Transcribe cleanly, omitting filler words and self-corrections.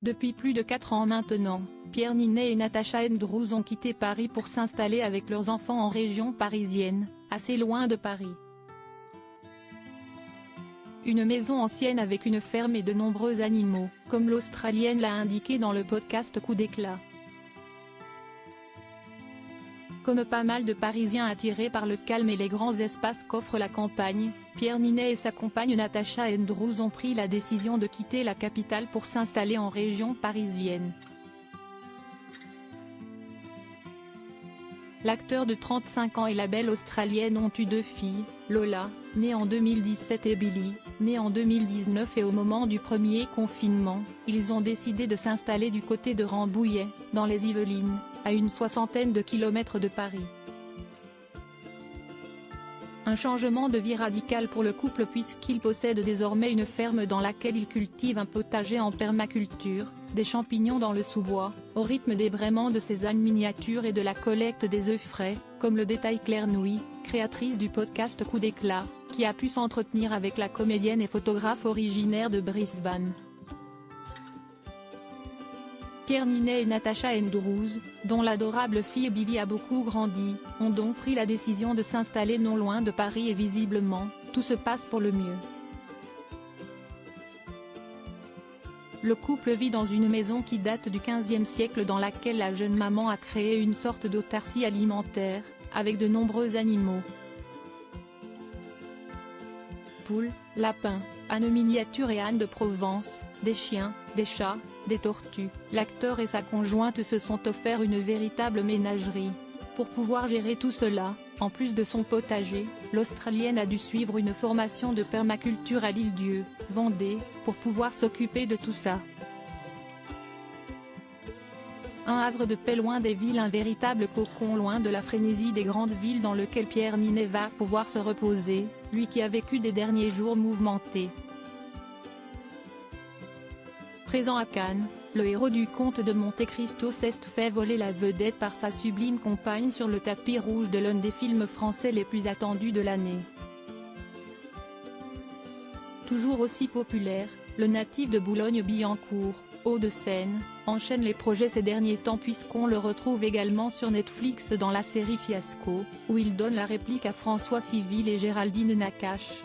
Depuis plus de 4 ans maintenant, Pierre Ninet et Natacha Andrews ont quitté Paris pour s'installer avec leurs enfants en région parisienne, assez loin de Paris. Une maison ancienne avec une ferme et de nombreux animaux, comme l'Australienne l'a indiqué dans le podcast Coup d'éclat. Comme pas mal de Parisiens attirés par le calme et les grands espaces qu'offre la campagne, Pierre Ninet et sa compagne Natacha Andrews ont pris la décision de quitter la capitale pour s'installer en région parisienne. L'acteur de 35 ans et la belle Australienne ont eu 2 filles, Lola, née en 2017 et Billy, née en 2019 et au moment du premier confinement, ils ont décidé de s'installer du côté de Rambouillet, dans les Yvelines, à une 60aine de kilomètres de Paris. Un changement de vie radical pour le couple puisqu'il possède désormais une ferme dans laquelle il cultive un potager en permaculture, des champignons dans le sous-bois, au rythme des braiements de ses ânes miniatures et de la collecte des œufs frais, comme le détaille Claire Nouy, créatrice du podcast Coup d'éclat, qui a pu s'entretenir avec la comédienne et photographe originaire de Brisbane. Pierre Ninet et Natacha Andrews, dont l'adorable fille Billy a beaucoup grandi, ont donc pris la décision de s'installer non loin de Paris et visiblement, tout se passe pour le mieux. Le couple vit dans une maison qui date du XVe siècle dans laquelle la jeune maman a créé une sorte d'autarcie alimentaire, avec de nombreux animaux. Poules, lapins, ânes miniatures et ânes de Provence, des chiens, des chats, des tortues. L'acteur et sa conjointe se sont offerts une véritable ménagerie. Pour pouvoir gérer tout cela, en plus de son potager, l'Australienne a dû suivre une formation de permaculture à l'Île-Dieu, Vendée, pour pouvoir s'occuper de tout ça. Un havre de paix loin des villes, un véritable cocon loin de la frénésie des grandes villes dans lequel Pierre Ninet va pouvoir se reposer, lui qui a vécu des derniers jours mouvementés. Présent à Cannes, le héros du Comte de Monte Cristo s'est fait voler la vedette par sa sublime compagne sur le tapis rouge de l'un des films français les plus attendus de l'année. Toujours aussi populaire, le natif de Boulogne-Billancourt, Hauts-de-Seine, enchaîne les projets ces derniers temps puisqu'on le retrouve également sur Netflix dans la série Fiasco, où il donne la réplique à François Civil et Géraldine Nakache.